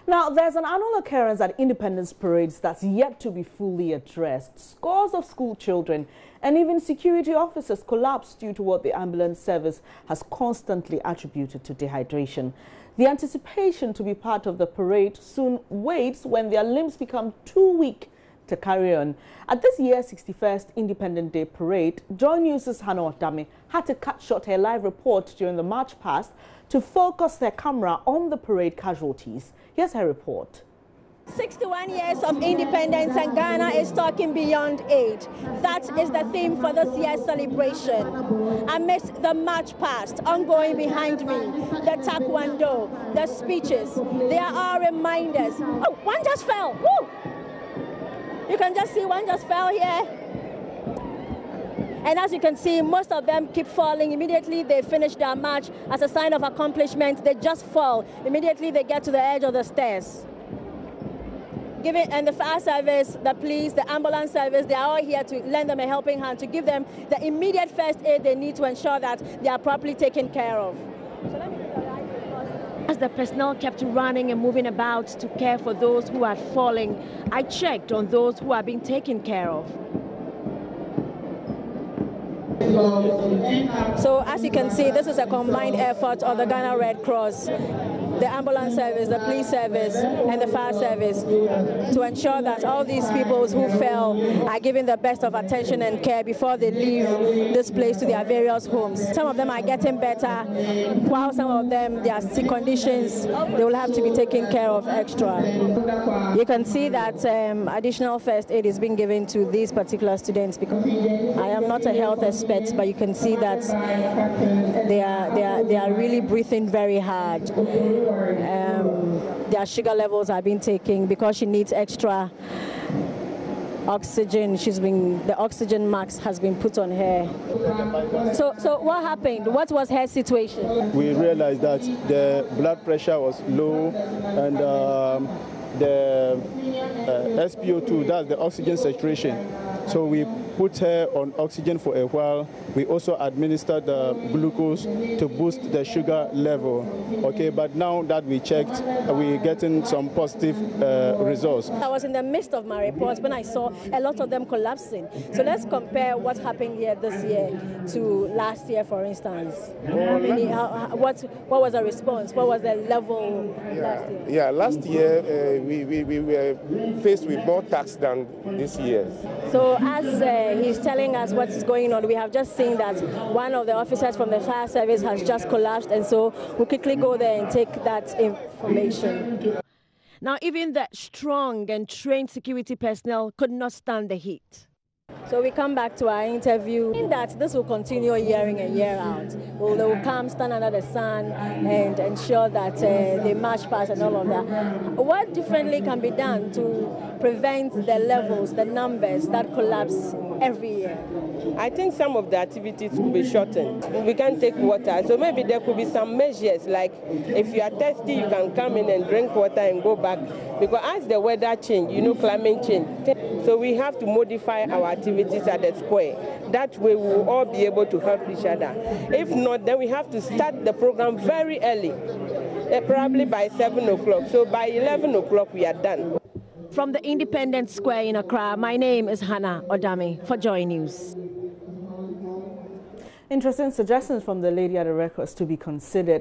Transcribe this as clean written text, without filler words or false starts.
Now, there's an annual occurrence at Independence Parades that's yet to be fully addressed. Scores of school children and even security officers collapsed due to what the ambulance service has constantly attributed to dehydration. The anticipation to be part of the parade soon waits when their limbs become too weak to carry on. At this year's 61st Independence Day Parade, JoyNews' Hannah Odame had to cut short her live report during the march past to focus their camera on the parade casualties. Here's her report. 61 years of independence and Ghana is talking beyond aid. That is the theme for this year's celebration. Amidst the march past, ongoing behind me, the taekwondo, the speeches, they are all reminders. Oh, one just fell. Woo! You can just see one just fell here. And as you can see, most of them keep falling. Immediately they finish their march as a sign of accomplishment. They just fall. Immediately they get to the edge of the stairs. And the fire service, the police, the ambulance service, they are all here to lend them a helping hand, to give them the immediate first aid they need to ensure that they are properly taken care of. As the personnel kept running and moving about to care for those who are falling, I checked on those who are being taken care of. So as you can see, this is a combined effort of the Ghana Red Cross, the ambulance service, the police service, and the fire service to ensure that all these people who fell are given the best of attention and care before they leave this place to their various homes. Some of them are getting better, while some of them, their sick conditions, they will have to be taken care of extra. You can see that additional first aid is being given to these particular students because I am not a health expert, but you can see that they are really breathing very hard. Their sugar levels are being taken because she needs extra oxygen. The oxygen mask has been put on her. So what happened? What was her situation? We realized that the blood pressure was low and the SpO2, that's the oxygen saturation. So we put her on oxygen for a while. We also administered the glucose to boost the sugar level. Okay, but now that we checked, we're getting some positive results. I was in the midst of my reports when I saw a lot of them collapsing. So let's compare what happened here this year to last year, for instance. What was the response? What was the level last year? Yeah, last year we were faced with more tax than this year. So as he's telling us what's going on, we have just seen that one of the officers from the fire service has just collapsed, and so we'll quickly go there and take that information. Now, even the strong and trained security personnel could not stand the heat. So we come back to our interview, in that this will continue year in and year out. They will come, stand under the sun and ensure that they march past and all of that. What differently can be done to prevent the levels, the numbers that collapse every year? I think some of the activities could be shortened. We can't take water, so maybe there could be some measures, like if you are thirsty, you can come in and drink water and go back. Because as the weather change, climate change, so we have to modify our activities at the square. That way we will all be able to help each other. If not, then we have to start the program very early, probably by 7 o'clock. So by 11 o'clock we are done. From the Independence Square in Accra, my name is Hannah Odame for JoyNews. Interesting suggestions from the lady at the records to be considered.